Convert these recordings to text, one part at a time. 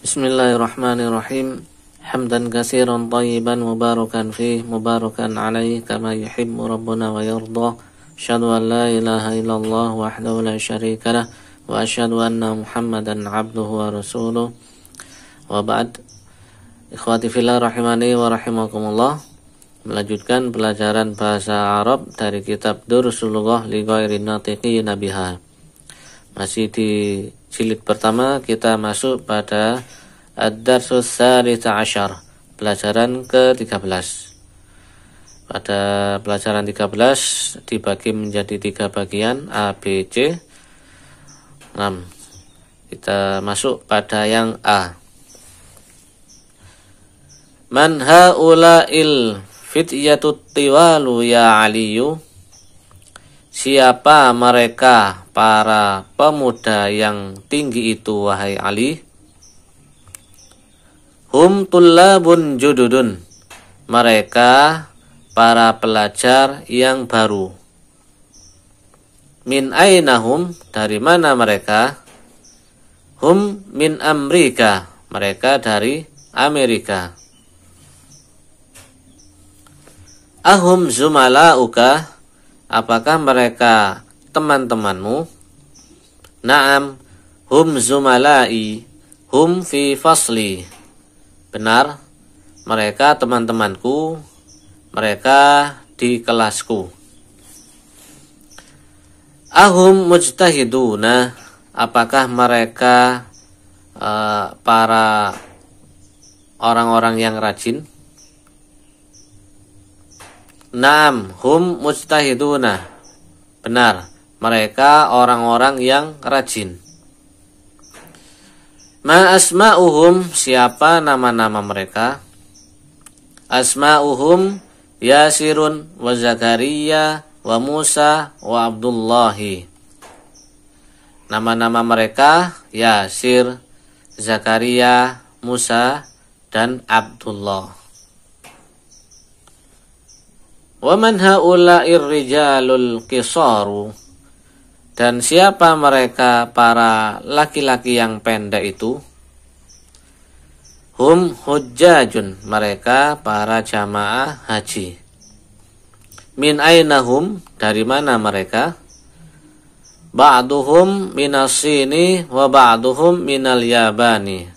Bismillahirrahmanirrahim. Hamdan katsiran thayyiban mubarakan fih mubarakan alaihi kama yuhibbu rabbuna wa yarda. Asyhadu an la ilaha illallah wahdahu la syarikalah wa asyhadu anna Muhammadan abduhu wa rasuluh. Wa ba'd. Ikhwati fillah rahimani wa rahimakumullah. Melanjutkan pelajaran bahasa Arab dari kitab Durusulullah li ghairin natiqina biha. Masih di jilid pertama, kita masuk pada Ad-Darsus Tsalits Asyar, pelajaran ke-13. Pada pelajaran 13 dibagi menjadi 3 bagian A, B, C. 6. Kita masuk pada yang A. Man haula'il fityatut tiwalu ya Aliyu? Siapa mereka para pemuda yang tinggi itu wahai Ali? Hum tullabun jududun. Mereka para pelajar yang baru. Min ainahum, dari mana mereka? Hum min Amerika, mereka dari Amerika. Ahum zumalauka, apakah mereka teman-temanmu? Naam, hum zumalai, hum fi fasli. Benar, mereka teman-temanku, mereka di kelasku. Ahum mujtahiduna, apakah mereka para orang-orang yang rajin? Naam, hum mujtahiduna. Benar, mereka orang-orang yang rajin. Ma asma'uhum, siapa nama-nama mereka? Asma'uhum Yasirun wa Zakaria wa Musa wa Abdullahi. Nama-nama mereka Yasir, Zakaria, Musa, dan Abdullah. Wa man haula'ir rijalul qisaru, dan siapa mereka para laki-laki yang pendek itu? Hum hujjajun, mereka para jamaah haji. Min ainahum, dari mana mereka? Ba'duhum minasini wa ba'duhum minal yabani.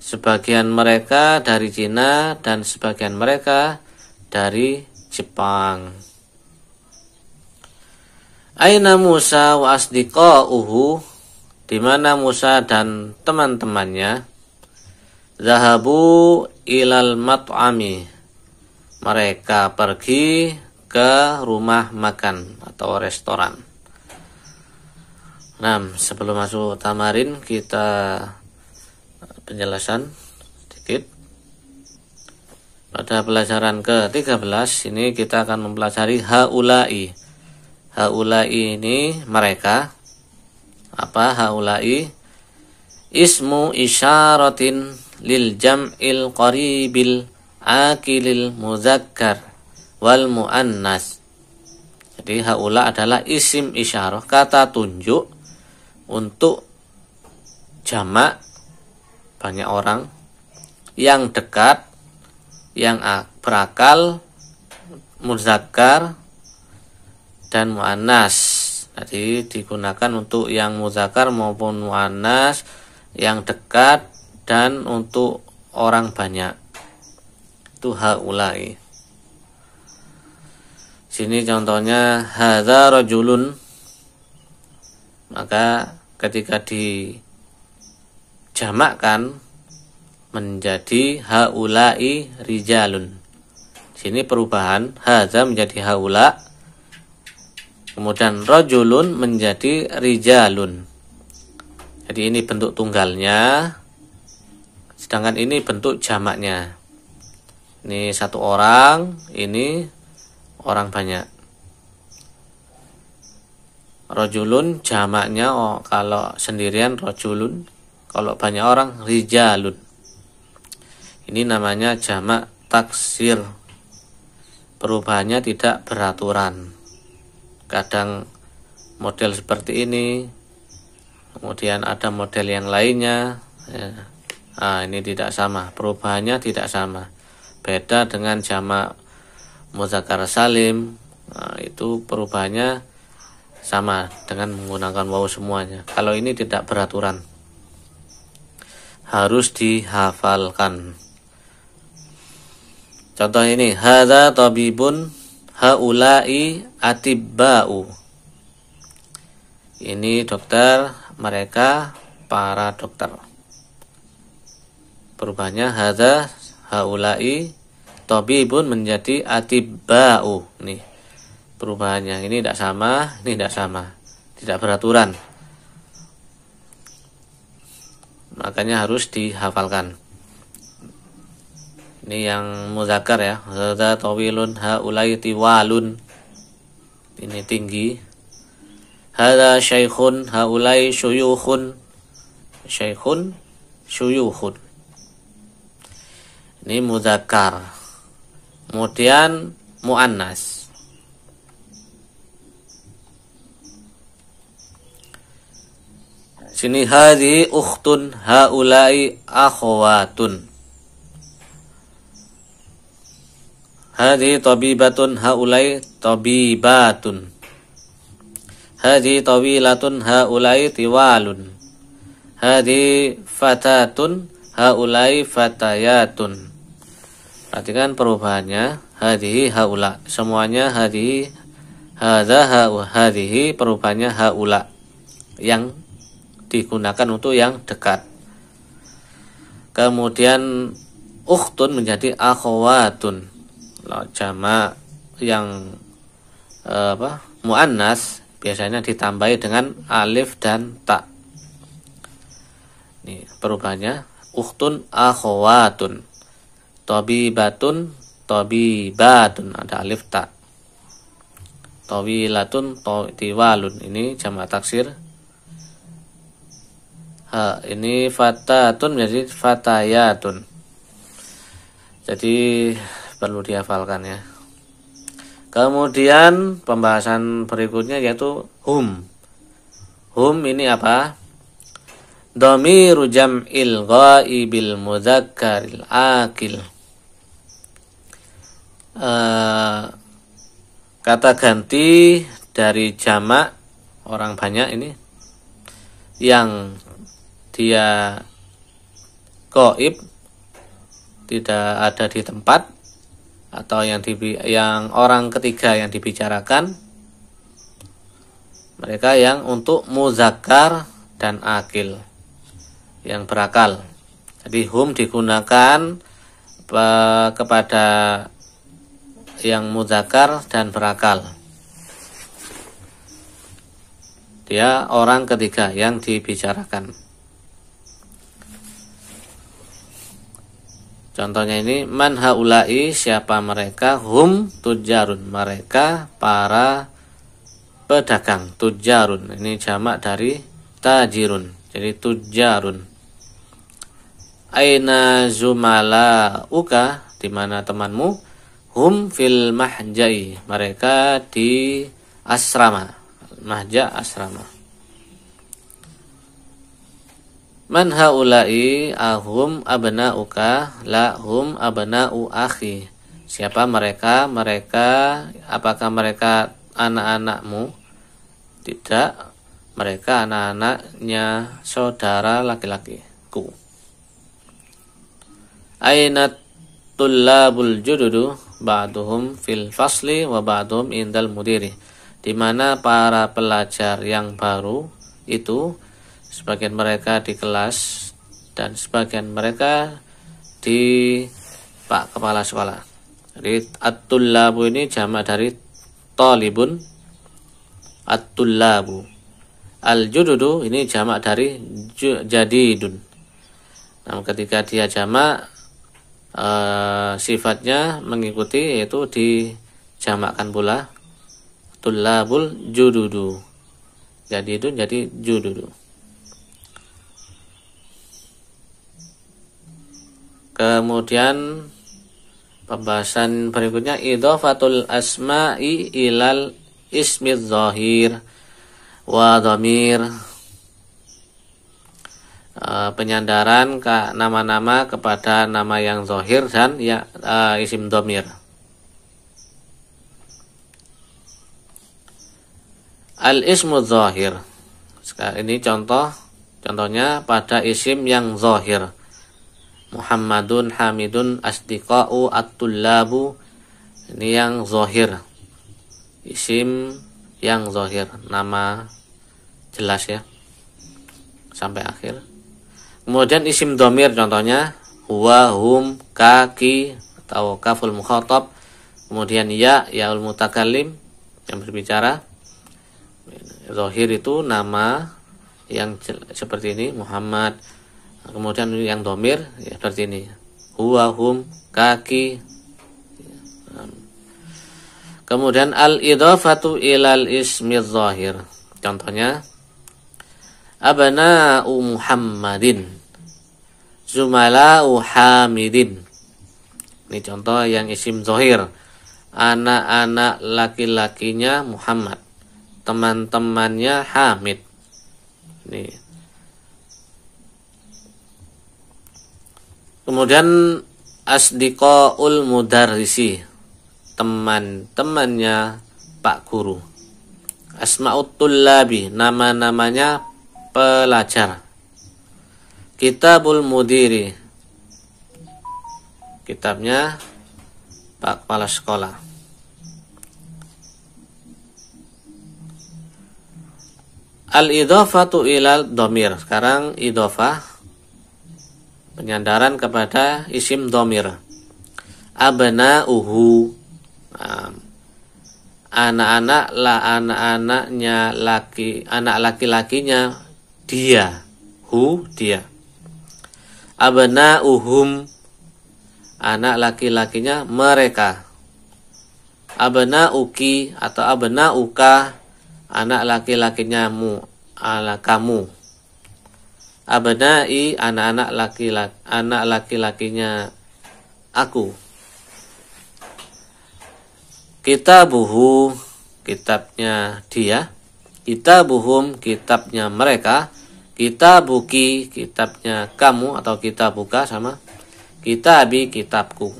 Sebagian mereka dari Cina dan sebagian mereka dari Jepang. Aina Musa wa asdiqauhu, di mana Musa dan teman-temannya? Zahabu ilal mat'ami, mereka pergi ke rumah makan atau restoran. Nah, sebelum masuk tamarin kita penjelasan sedikit. Pada pelajaran ke-13 ini kita akan mempelajari haulai. Haulai ini mereka. Apa haulai? Ismu isyaratin lil jam'il qaribil akilil muzakkar wal muannas. Jadi haula adalah isim isyarah, kata tunjuk untuk jamak banyak orang yang dekat, yang berakal, muzakkar dan muannas. Jadi digunakan untuk yang muzakkar maupun muannas, yang dekat dan untuk orang banyak. Itu haulai. Sini contohnya hadza rajulun. Maka ketika dijamakkan menjadi haulai rijalun. Sini perubahan, hadza menjadi haula, kemudian rajulun menjadi rijalun. Jadi ini bentuk tunggalnya, sedangkan ini bentuk jamaknya. Ini satu orang, ini orang banyak. Rajulun jamaknya kalau sendirian rajulun, kalau banyak orang rijalun. Ini namanya jamak taksir. Perubahannya tidak beraturan. Kadang model seperti ini, kemudian ada model yang lainnya. Ya. Ini tidak sama, perubahannya tidak sama. Beda dengan jamak muzakkar salim, itu perubahannya sama dengan menggunakan waw semuanya. Kalau ini tidak beraturan, harus dihafalkan. Contoh ini, hadza tabibun, haula'i atibba'u. Ini dokter, mereka para dokter. Perubahannya hadza haula'i tabibun menjadi atibba'u. Nih perubahannya, ini tidak sama, ini tidak sama, tidak beraturan. Makanya harus dihafalkan. Ini yang muzakkar ya, hadza tawilun, haula'i tiwalun. Ini tinggi. Hadza syaikhun, haula'i syuyukhun. Syaikhun, syuyukhun. Ini muzakkar. Kemudian muannas. Sini hadhi ukhtun, haula'i akhwatun. Hadhi tabibatun, haula'i tabibatun. Hadhi tawilatun, haula'i tiwalun. Hadhi fatatun, haula'i fatayatun. Perhatikan perubahannya, hadhihi haula. Semuanya hadhihi, hadza hadhihi, perubahannya haula. Yang digunakan untuk yang dekat. Kemudian ukhtun menjadi akhwatun. Jamak yang muannas biasanya ditambahi dengan alif dan ta. Ini perubahannya, ukhtun akhwatun. Tabibatun, tabibatun, ada alif ta. Tawilatun, tiwalun, ini jamak taksir. Ini fatatun menjadi fatayatun. Jadi perlu dihafalkan ya. Kemudian pembahasan berikutnya yaitu hum. Hum ini apa? Dhamiru jam'il ghaibil mudzakkaril akil. Kata ganti dari jamak orang banyak ini yang dia ghaib, tidak ada di tempat, atau yang orang ketiga yang dibicarakan, mereka yang untuk muzakkar dan akil, yang berakal. Jadi hum digunakan kepada yang muzakkar dan berakal. Dia orang ketiga yang dibicarakan. Contohnya ini, man haula'i, siapa mereka, hum tujarun, mereka para pedagang, tujarun. Ini jamak dari tajirun, jadi tujarun. Aina zumala'uka, di mana temanmu? Hum fil mahjai, mereka di asrama, mahja asrama. Man haula'i, ahum abna'uka, la hum abna'u akhi. Siapa mereka? Mereka, apakah mereka anak-anakmu? Tidak, mereka anak-anaknya saudara laki-lakiku. Aina tullabul jududu, ba'duhum fil fasli wa ba'duhum indal mudiri. Di mana para pelajar yang baru itu, sebagian mereka di kelas dan sebagian mereka di Pak Kepala Sekolah. Jadi at-tullabu ini jamak dari talibun, at-tullabu. Al-jududu ini jamak dari jadidun. Nah, ketika dia jamak, sifatnya mengikuti, yaitu dijamakkan pula, tullabul jududu. Jadidun jadi jududu. Kemudian pembahasan berikutnya, idhafatul asma'i ilal ismi zahir wa dhamir. penyandaran ke nama-nama kepada nama yang zahir dan ya isim dhamir. Al-ismu zahir. Sekarang ini contohnya pada isim yang zahir. Muhammadun, Hamidun, Asdiqa'u, At-tullabu. Ini yang zahir. Isim yang zahir, nama jelas ya sampai akhir. Kemudian isim dhamir contohnya huwa, hum, ka, ki atau kaful mukhatab. Kemudian yaul mutakallim yang berbicara. Zahir itu nama yang seperti ini, Muhammad. Kemudian yang dhamir ya seperti ini, huwa, hum, kaki. Kemudian al-idhafatu ilal ismi zahir. Contohnya abna'u Muhammadin, zumala'u Hamidin. Ini contoh yang isim zahir. Anak-anak laki-lakinya Muhammad, teman-temannya Hamid. Ini. Kemudian asdiqaul mudarrisi, teman-temannya Pak Guru. Asma'ut tullabi, nama-namanya pelajar. Kitabul mudiri, kitabnya Pak Kepala Sekolah. Al-idhafatu ilal dhamir. Sekarang idhafah, penyandaran kepada isim dhamir. Abna'uhu, anak-anaknya laki, anak laki-lakinya dia, dia. Abna'uhum, anak laki-lakinya mereka. Abna'uki atau abna'uka, anak laki-lakinya kamu. Abna'i, anak laki-lakinya aku. Kitabuhu, kitabnya dia. Kitabuhum, kitabnya mereka. Kitabuki, kitabnya kamu atau kitabuka sama. Kitabi, kitabku.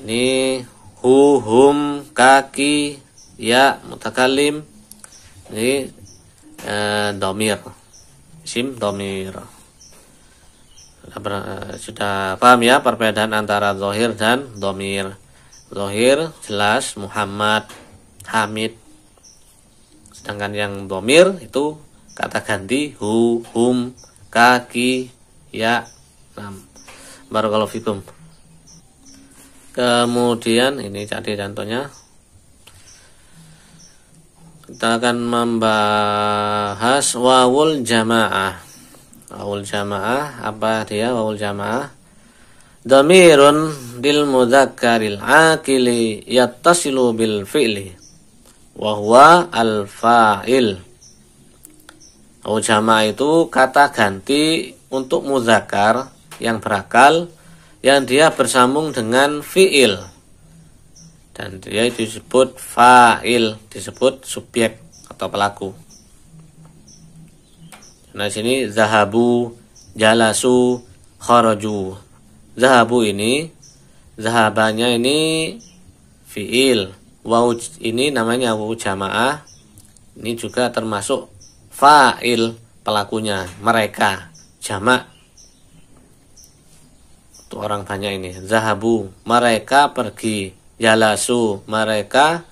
Ini hum, kaki, ya mutakallim. Ini dhamir, isim dhamir. Sudah paham ya perbedaan antara zahir dan dhamir. Zahir jelas Muhammad, Hamid. Sedangkan yang dhamir itu kata ganti hum, kaki, ya. Barakallahu fikum. Kemudian ini tadi contohnya. Kita akan membahas wawul jamaah. Wawul jamaah, apa dia wawul jamaah? Dhamirun lil mudzakkaril aqili yattasilu bil fi'li wa huwa al fa'il. Wawul jamaah itu kata ganti untuk muzakkar yang berakal yang dia bersambung dengan fi'il. Dan dia disebut fa'il, disebut subjek atau pelaku. Nah sini zahabu, jalasu, kharaju. Zahabu ini, zahabanya ini fi'il. Waw ini namanya waw jamaah. Ini juga termasuk fa'il, pelakunya mereka, jamak. Untuk orang banyak ini. Zahabu, mereka pergi. Jalasu, mereka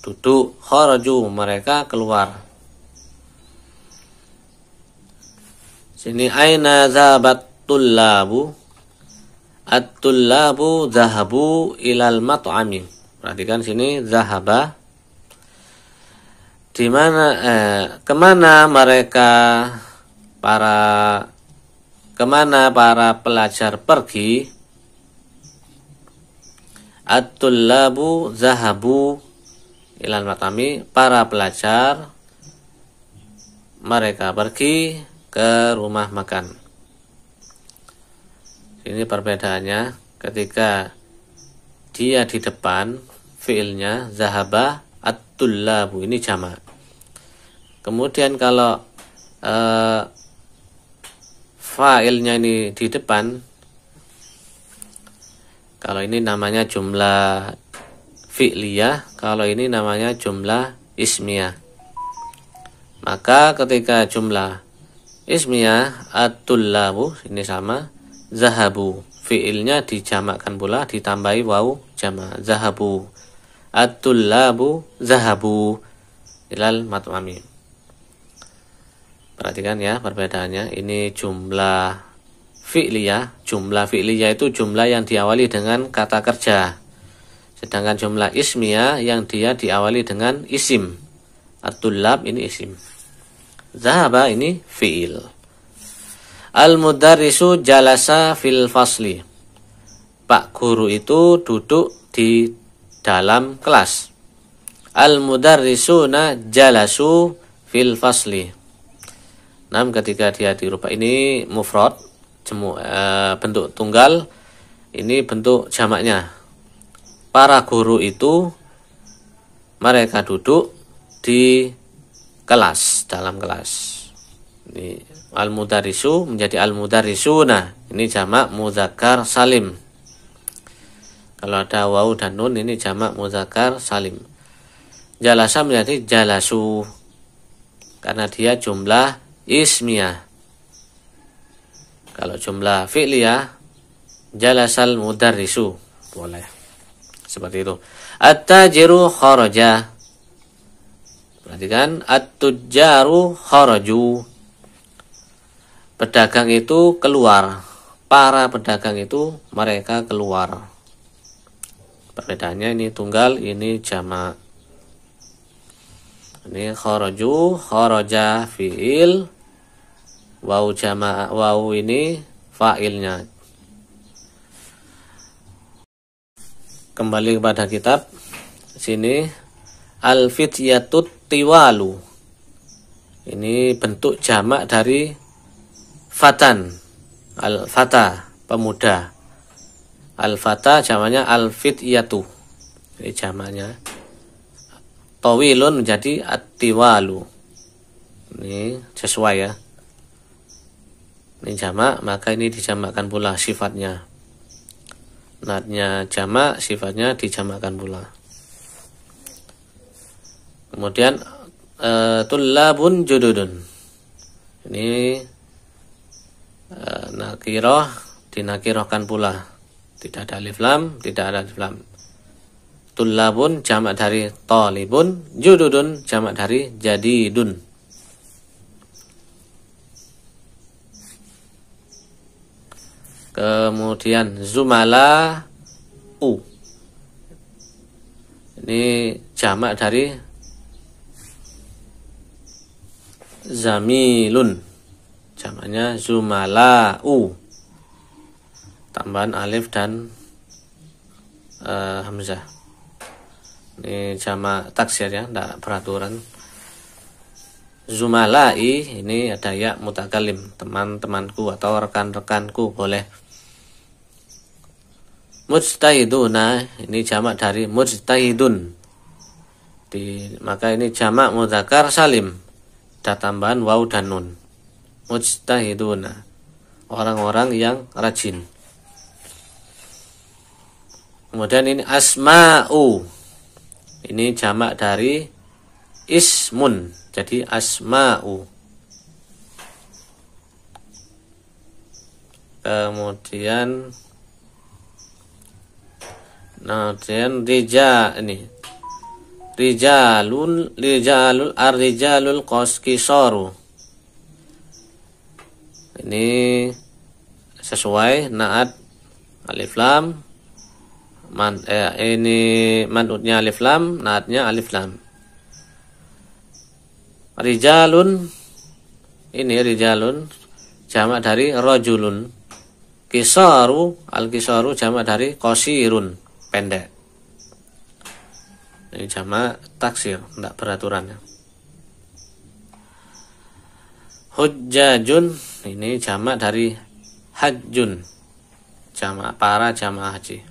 duduk. Kharaju, mereka keluar. Sini aina zahabat tullabu. At-tullabu zahabu ilal mat'ami. Perhatikan sini zahaba. Di mana kemana para pelajar pergi? At-tullabu zahabu ilal mat'ami, para pelajar mereka pergi ke rumah makan. Ini perbedaannya ketika dia di depan fiilnya zahaba at-tullabu, ini jamak. Kemudian kalau fa'ilnya ini di depan, kalau ini namanya jumlah fi'liyah, kalau ini namanya jumlah ismiyah. Maka ketika jumlah ismiyah at-tullabu ini sama, zahabu fi'ilnya dijamakkan pula, ditambahi waw jamak, zahabu at-tullabu zahabu ilal mat'ami. Perhatikan ya perbedaannya. Ini jumlah fi'liyah. Jumlah fi'liyah itu jumlah yang diawali dengan kata kerja. Sedangkan jumlah ismiyah yang dia diawali dengan isim. At-tullab ini isim. Zahaba ini fi'il. Al-mudarrisu jalasa fil fasli. Pak guru itu duduk di dalam kelas. Al-mudarrisuna jalasu fil fasli. Nah, ketika dia dirubah ini mufrad, bentuk tunggal, ini bentuk jamaknya. Para guru itu mereka duduk di kelas, dalam kelas. Ini al-mudarrisu menjadi al-mudarrisuna. Ini jamak muzakkar salim. Kalau ada waw dan nun ini jamak muzakkar salim. Jalasa menjadi jalasu karena dia jumlah ismiyah. Kalau jumlah fi'liyah jalasal mudarrisu. Boleh. Seperti itu. At-tajiru kharaja. Perhatikan, at-tujjaru kharaju. Pedagang itu keluar. Para pedagang itu mereka keluar. Perbedaannya ini tunggal, ini jamak. Ini kharaju, kharaja fi'il, waw jamak, waw ini fa'ilnya. Kembali kepada kitab. Sini al-fityatut tiwalu. Ini bentuk jamak dari fatan. Al-fata, pemuda. Al-fata jamaknya al-fityatu. Ini jamaknya. Tawilun menjadi at-tiwalu. Ini sesuai ya. Ini jamak, maka ini dijamakkan pula sifatnya. Natnya jamak, sifatnya dijamakkan pula. Kemudian tullabun jududun. Ini nakirah dinakirahkan pula. Tidak ada alif lam, tidak ada alif lam. Tullabun jamak dari talibun, jududun jamak dari jadidun. Kemudian zumala ini jamak dari zamilun, jamaknya zumala'u, tambahan alif dan hamzah. Ini jamak taksir ya, tidak peraturan. Zumala'i ini ada ya mutakalim, teman-temanku atau rekan-rekanku boleh. Mujtahiduna ini jamak dari mujtahidun. Maka ini jamak mudzakkar salim. Ada tambahan waw dan nun. Mujtahiduna, orang-orang yang rajin. Kemudian ini asma'u. Ini jamak dari ismun. Jadi asma'u. Kemudian rijalul ar-rijalul qisaru. Ini sesuai naat alif lam. Ini manutnya alif lam, naatnya alif lam. Rijalun, ini rijalun jamak dari rajulun. Qisaru, al-qisaru jamak dari qasirun, pendek. Ini jamak taksir, tidak beraturan. Hujjajun, ini jamak dari hajjun, jamak para jamaah haji.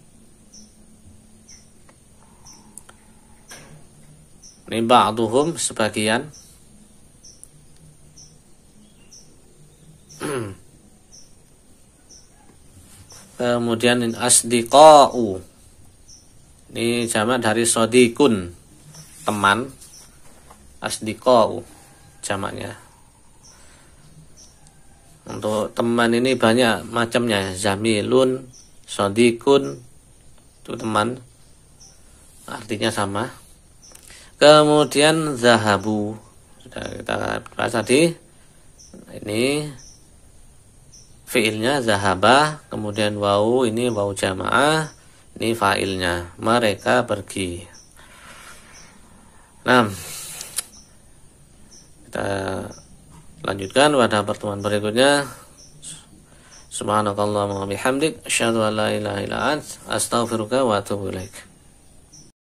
Ini ba'duhum, sebagian. Kemudian asdiqa'u. Ini jamak dari sodikun, teman. Asdiqa'u jamaknya. Untuk teman ini banyak macamnya. Zamilun, sodikun, itu teman. Artinya sama. Kemudian zahabu. Sudah kita bahas tadi. Ini fiilnya zahaba, kemudian wau ini wau jamaah, ini fa'ilnya, mereka pergi. Nah, kita lanjutkan pada pertemuan berikutnya. Subhanakallahumma wa bihamdik, asyhadu an la ilaha illa anta, astaghfiruka wa atubu ilaik.